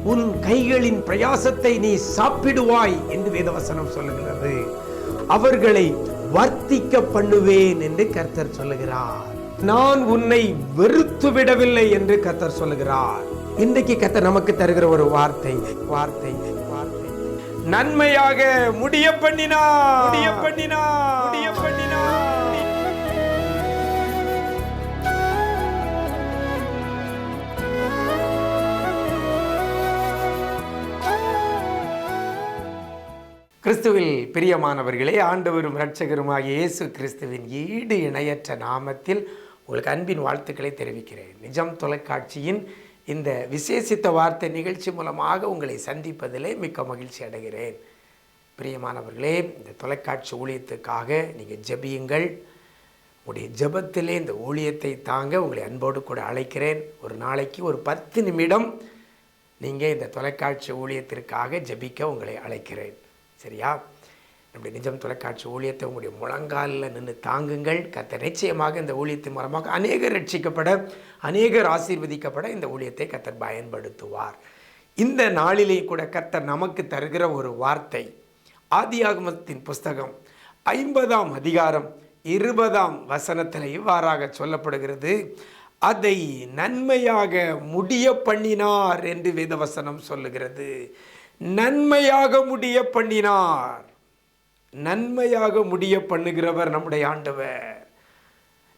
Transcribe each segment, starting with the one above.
உன் கைகளின் பிரயாசத்தை நீ சாப்பிடுவாய் என்று வேதவசனம் சொல்லுகிறது. அவர்களை வர்த்திக்க பண்ணுவேன் என்று கர்த்தர் சொல்லுகிறார். நான் உன்னை வெறுத்து விடவில்லை என்று கர்த்தர் சொல்லுகிறார். இன்றைக்கு கர்த்தர் நமக்கு தருகிற ஒரு வார்த்தை வார்த்தை வார்த்தை நன்மையாக முடிய பண்ணினார், முடிய பண்ணினார், முடிய பண்ணினார். கிறிஸ்துவில் பிரியமானவர்களே, ஆண்டவரும் இரட்சகருமாகிய இயேசு கிறிஸ்துவின் ஈடு இணையற்ற நாமத்தில் உங்களுக்கு அன்பின் வாழ்த்துக்களை தெரிவிக்கிறேன். நிஜம் தொலைக்காட்சியின் இந்த விசேஷித்த வார்த்தை நிகழ்ச்சி மூலமாக உங்களை சந்திப்பதிலே மிக்க மகிழ்ச்சி அடைகிறேன். பிரியமானவர்களே, இந்த தொலைக்காட்சி ஊழியத்துக்காக நீங்கள் ஜெபியுங்கள். உங்களுடைய ஜெபத்திலே இந்த ஊழியத்தை தாங்க உங்களை அன்போடு கூட அழைக்கிறேன். ஒரு நாளைக்கு ஒரு 10 நிமிடம் நீங்கள் இந்த தொலைக்காட்சி ஊழியத்திற்காக ஜெபிக்க உங்களை அழைக்கிறேன். சரியா? நம்முடைய நிஜம் தொலைக்காட்சி ஊழியத்தை உங்களுடைய முழங்காலில் நின்று தாங்குங்கள். கர்த்தர் நிச்சயமாக இந்த ஊழியத்தின் மூலமாக அநேகர் ரட்சிக்கப்பட, அநேகர் ஆசீர்வதிக்கப்பட இந்த ஊழியத்தை கர்த்தர் பயன்படுத்துவார். இந்த நாளிலே கூட கர்த்தர் நமக்கு தருகிற ஒரு வார்த்தை ஆதியாகமத்தின் புஸ்தகம் 50ஆம் அதிகாரம் 20ஆம் வசனத்தில் இவ்வாறாக சொல்லப்படுகிறது. அதை நன்மையாக முடிய பண்ணினார் என்று வேதவசனம் சொல்லுகிறது. நன்மையாக முடிய பண்ணினார். நன்மையாக முடிய பண்ணுகிறவர் நம்முடைய ஆண்டவர்.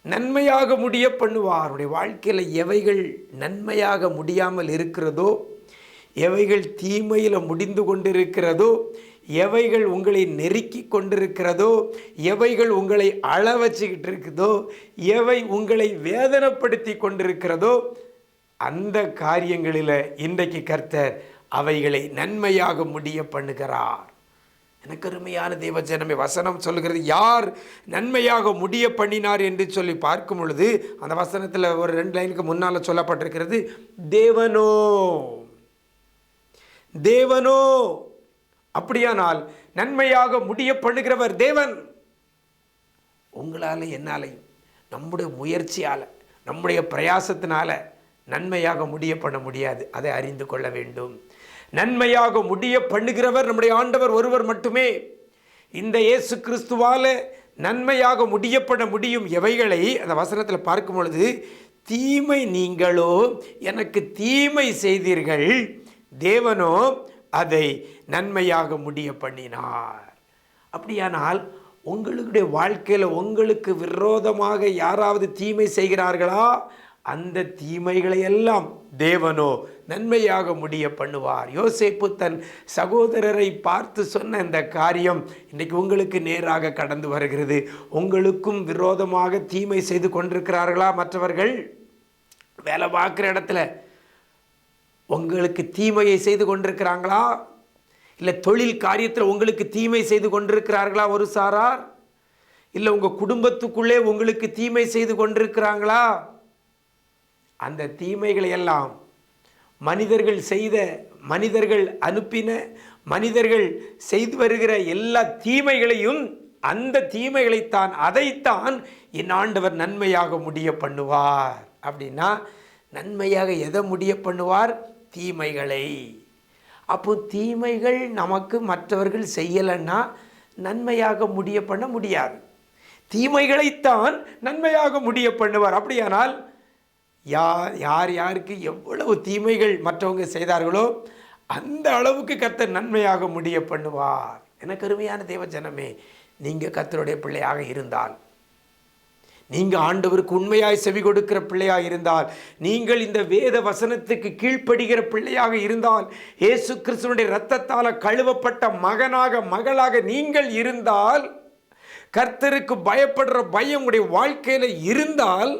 நன்மையாக முடிய பண்ணுவார். அவருடைய வாழ்க்கையில் எவைகள் நன்மையாக முடியாமல் இருக்கிறதோ, எவைகள் தீமையில் முடிந்து கொண்டிருக்கிறதோ, எவைகள் உங்களை நெருக்கி கொண்டிருக்கிறதோ, எவைகள் உங்களை அழ வச்சுக்கிட்டு இருக்குதோ, எவை உங்களை வேதனைப்படுத்தி கொண்டிருக்கிறதோ, அந்த காரியங்களில் இன்றைக்கு கர்த்தர் அவைகளை நன்மையாக முடிய பண்ணுகிறார். எனக்கு அருமையான தேவஜனமே, வசனம் சொல்லுகிறது யார் நன்மையாக முடிய பண்ணினார் என்று சொல்லி பார்க்கும் பொழுது அந்த வசனத்தில் ஒரு 2 லைனுக்கு முன்னால் சொல்லப்பட்டிருக்கிறது, தேவனோ. தேவனோ. அப்படியானால் நன்மையாக முடிய பண்ணுகிறவர் தேவன். உங்களால் என்னாலையும் நம்முடைய முயற்சியால் நம்முடைய பிரயாசத்தினால நன்மையாக முடிய பண்ண முடியாது. அதை அறிந்து கொள்ள வேண்டும். நன்மையாக முடிய பண்ணுகிறவர் நம்முடைய ஆண்டவர் ஒருவர் மட்டுமே. இந்த இயேசு கிறிஸ்துவால் நன்மையாக முடிய பண்ண முடியும். எவைகளை அந்த வசனத்தில் பார்க்கும் பொழுது, தீமை நீங்களோ எனக்கு தீமை செய்தீர்கள், தேவனோ அதை நன்மையாக முடிய பண்ணினார். அப்படியானால் உங்களுடைய வாழ்க்கையில் உங்களுக்கு விரோதமாக யாராவது தீமை செய்கிறார்களா? அந்த தீமைகளை எல்லாம் தேவனோ நன்மையாக முடிய பண்ணுவார். யோசேப்பு தன் சகோதரரை பார்த்து சொன்ன இந்த காரியம் இன்றைக்கு உங்களுக்கு நேராக கடந்து வருகிறது. உங்களுக்கும் விரோதமாக தீமை செய்து கொண்டிருக்கிறார்களா? மற்றவர்கள் வேலை பார்க்குற இடத்துல உங்களுக்கு தீமையை செய்து கொண்டிருக்கிறாங்களா? இல்லை தொழில் காரியத்தில் உங்களுக்கு தீமை செய்து கொண்டிருக்கிறார்களா ஒரு சாரார்? இல்லை உங்கள் குடும்பத்துக்குள்ளே உங்களுக்கு தீமை செய்து கொண்டிருக்கிறாங்களா? அந்த தீமைகளை எல்லாம் மனிதர்கள் செய்த, மனிதர்கள் அனுப்பின, மனிதர்கள் செய்து வருகிற எல்லா தீமைகளையும், அந்த தீமைகளைத்தான், அதைத்தான் என் ஆண்டவர் நன்மையாக முடிய பண்ணுவார். அப்படின்னா நன்மையாக எதை முடிய பண்ணுவார்? தீமைகளை. அப்போ தீமைகள் நமக்கு மற்றவர்கள் செய்யலைன்னா நன்மையாக முடிய பண்ண முடியாது. தீமைகளைத்தான் நன்மையாக முடிய பண்ணுவார். அப்படியானால் யார் யாருக்கு எவ்வளவு தீமைகள் மற்றவங்க செய்தார்களோ அந்த அளவுக்கு கர்த்தர் நன்மையாக முடிய பண்ணுவார். எனக்கு அருமையான தேவ ஜனமே, நீங்கள் கர்த்தருடைய பிள்ளையாக இருந்தால், நீங்கள் ஆண்டவருக்கு உண்மையாய் செவி கொடுக்கிற பிள்ளையாக இருந்தால், நீங்கள் இந்த வேத வசனத்துக்கு கீழ்ப்படுகிற பிள்ளையாக இருந்தால், இயேசு கிறிஸ்துவினுடைய இரத்தத்தால் கழுவப்பட்ட மகனாக மகளாக நீங்கள் இருந்தால், கர்த்தருக்கு பயப்படுற பயம் உங்களுடைய வாழ்க்கையில் இருந்தால்,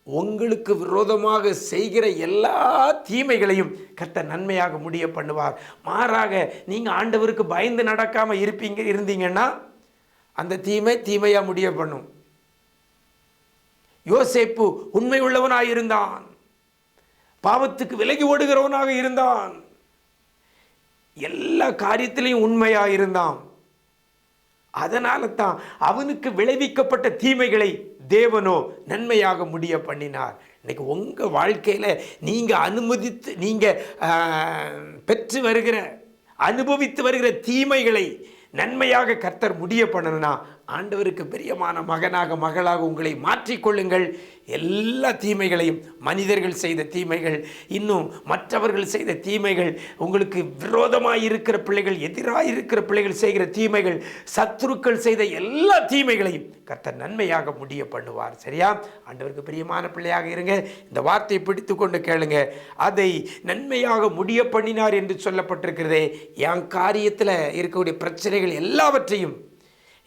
உங்களுக்கு விரோதமாக செய்கிற எல்லா தீமைகளையும் கர்த்தர் நன்மையாக முடிய பண்ணுவார். மாறாக நீங்கள் ஆண்டவருக்கு பயந்து நடக்காமல் இருந்தீங்கன்னா அந்த தீமையாக முடிய பண்ணும். யோசேப்பு உண்மை உள்ளவனாக இருந்தான், பாவத்துக்கு விலகி ஓடுகிறவனாக இருந்தான், எல்லா காரியத்திலையும் உண்மையாக இருந்தான். அதனால தான் அவனுக்கு விளைவிக்கப்பட்ட தீமைகளை தேவனோ நன்மையாக முடிய பண்ணினார். இன்னைக்கு உங்கள் வாழ்க்கையில் நீங்கள் அனுமதித்து நீங்கள் பெற்று வருகிற அனுபவித்து வருகிற தீமைகளை நன்மையாக கர்த்தர் முடிய பண்ணணும்னா ஆண்டவருக்கு பிரியமான மகனாக மகளாக உங்களை மாற்றிக்கொள்ளுங்கள். எல்லா தீமைகளையும், மனிதர்கள் செய்த தீமைகள், இன்னும் மற்றவர்கள் செய்த தீமைகள், உங்களுக்கு விரோதமாக இருக்கிற பிள்ளைகள், எதிராக இருக்கிற பிள்ளைகள் செய்கிற தீமைகள், சத்துருக்கள் செய்த எல்லா தீமைகளையும் கர்த்தர் நன்மையாக முடிய பண்ணுவார். சரியா? ஆண்டவருக்கு பிரியமான பிள்ளையாக இருங்க. இந்த வார்த்தையை பிடித்து கொண்டு கேளுங்க. அதை நன்மையாக முடிய பண்ணினார் என்று சொல்லப்பட்டிருக்கிறதே. என் காரியத்தில் இருக்கக்கூடிய பிரச்சனைகள் எல்லாவற்றையும்,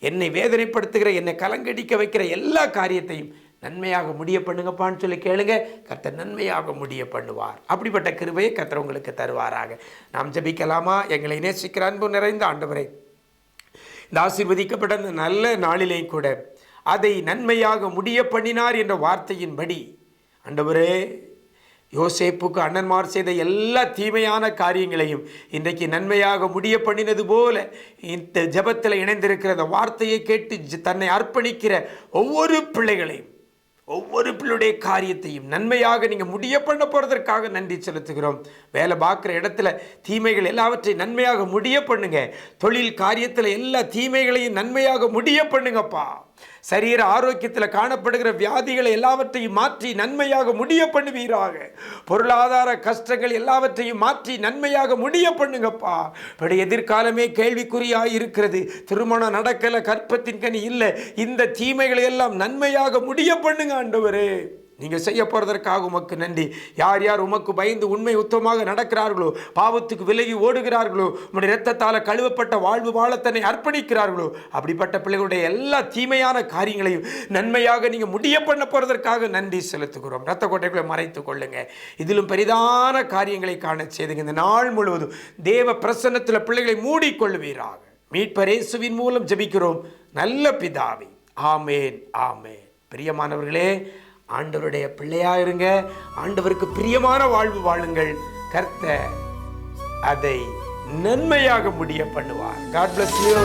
என்னை வேதனைப்படுத்துகிற, என்னை கலங்கடிக்க வைக்கிற எல்லா காரியத்தையும் நன்மையாக முடிய பண்ணுங்கப்பான்னு சொல்லி கேளுங்க. கர்த்தர் நன்மையாக முடிய பண்ணுவார். அப்படிப்பட்ட கிருபையை கர்த்தர் உங்களுக்கு தருவாராக. நாம் ஜெபிக்கலாமா? எங்களை நேசிக்கிற அன்பு நிறைந்த ஆண்டவரே, இந்த ஆசீர்வதிக்கப்பட்ட இந்த நல்ல நாளிலே கூட அதை நன்மையாக முடிய பண்ணினார் என்ற வார்த்தையின்படி ஆண்டவரே, யோசேப்புக்கு அண்ணன்மார் செய்த எல்லா தீமையான காரியங்களையும் இன்றைக்கு நன்மையாக முடிய பண்ணினது போல இந்த ஜெபத்தில் இணைந்திருக்கிற அந்த வார்த்தையை கேட்டு தன்னை அர்ப்பணிக்கிற ஒவ்வொரு பிள்ளைகளையும், ஒவ்வொரு பிள்ளையுடைய காரியத்தையும் நன்மையாக நீங்கள் முடிய பண்ண போகிறதற்காக நன்றி செலுத்துகிறோம். வேலை பார்க்குற இடத்துல தீமைகள் எல்லாவற்றையும் நன்மையாக முடிய பண்ணுங்க. தொழில் காரியத்தில் எல்லா தீமைகளையும் நன்மையாக முடிய பண்ணுங்கப்பா. சரீர ஆரோக்கியத்தில் காணப்படுகிற வியாதிகளை எல்லாவற்றையும் மாற்றி நன்மையாக முடிய பண்ணுவீராக. பொருளாதார கஷ்டங்கள் எல்லாவற்றையும் மாற்றி நன்மையாக முடிய பண்ணுங்கப்பா. எதிர்காலமே கேள்விக்குறியாக இருக்கிறது. திருமணம் நடக்கலை, கற்பத்தின் கனி இல்லை. இந்த தீமைகளை எல்லாம் நன்மையாக முடிய பண்ணுங்க ஆண்டவரே. நீங்கள் செய்ய போகிறதற்காக உமக்கு நன்றி. யார் யார் உமக்கு பயந்து உண்மை உத்தமாக நடக்கிறார்களோ, பாவத்துக்கு விலகி ஓடுகிறார்களோ, உம்முடைய இரத்தத்தால் கழுவப்பட்ட வாழ்வு வாழ தன்னை அர்ப்பணிக்கிறார்களோ, அப்படிப்பட்ட பிள்ளைகளுடைய எல்லா தீமையான காரியங்களையும் நன்மையாக நீங்கள் முடிய பண்ண போகிறதற்காக நன்றி செலுத்துகிறோம். இரத்த கோட்டைகளை மறைத்து கொள்ளுங்க. இதிலும் பெரிதான காரியங்களை காண செய்துங்க. இந்த நாள் முழுவதும் தேவ பிரசன்னத்தில் பிள்ளைகளை மூடிக்கொள்வீராக. மீட்பர் இயேசுவின் மூலம் ஜெபிக்கிறோம் நல்ல பிதாவே. ஆமேன், ஆமேன். பிரியமானவர்களே, ஆண்டவருடைய பிள்ளையா இருங்க. ஆண்டவருக்கு பிரியமான வாழ்வு வாழுங்கள். கர்த்தர் அதை நன்மையாக முடிய பண்ணுவார். God bless you.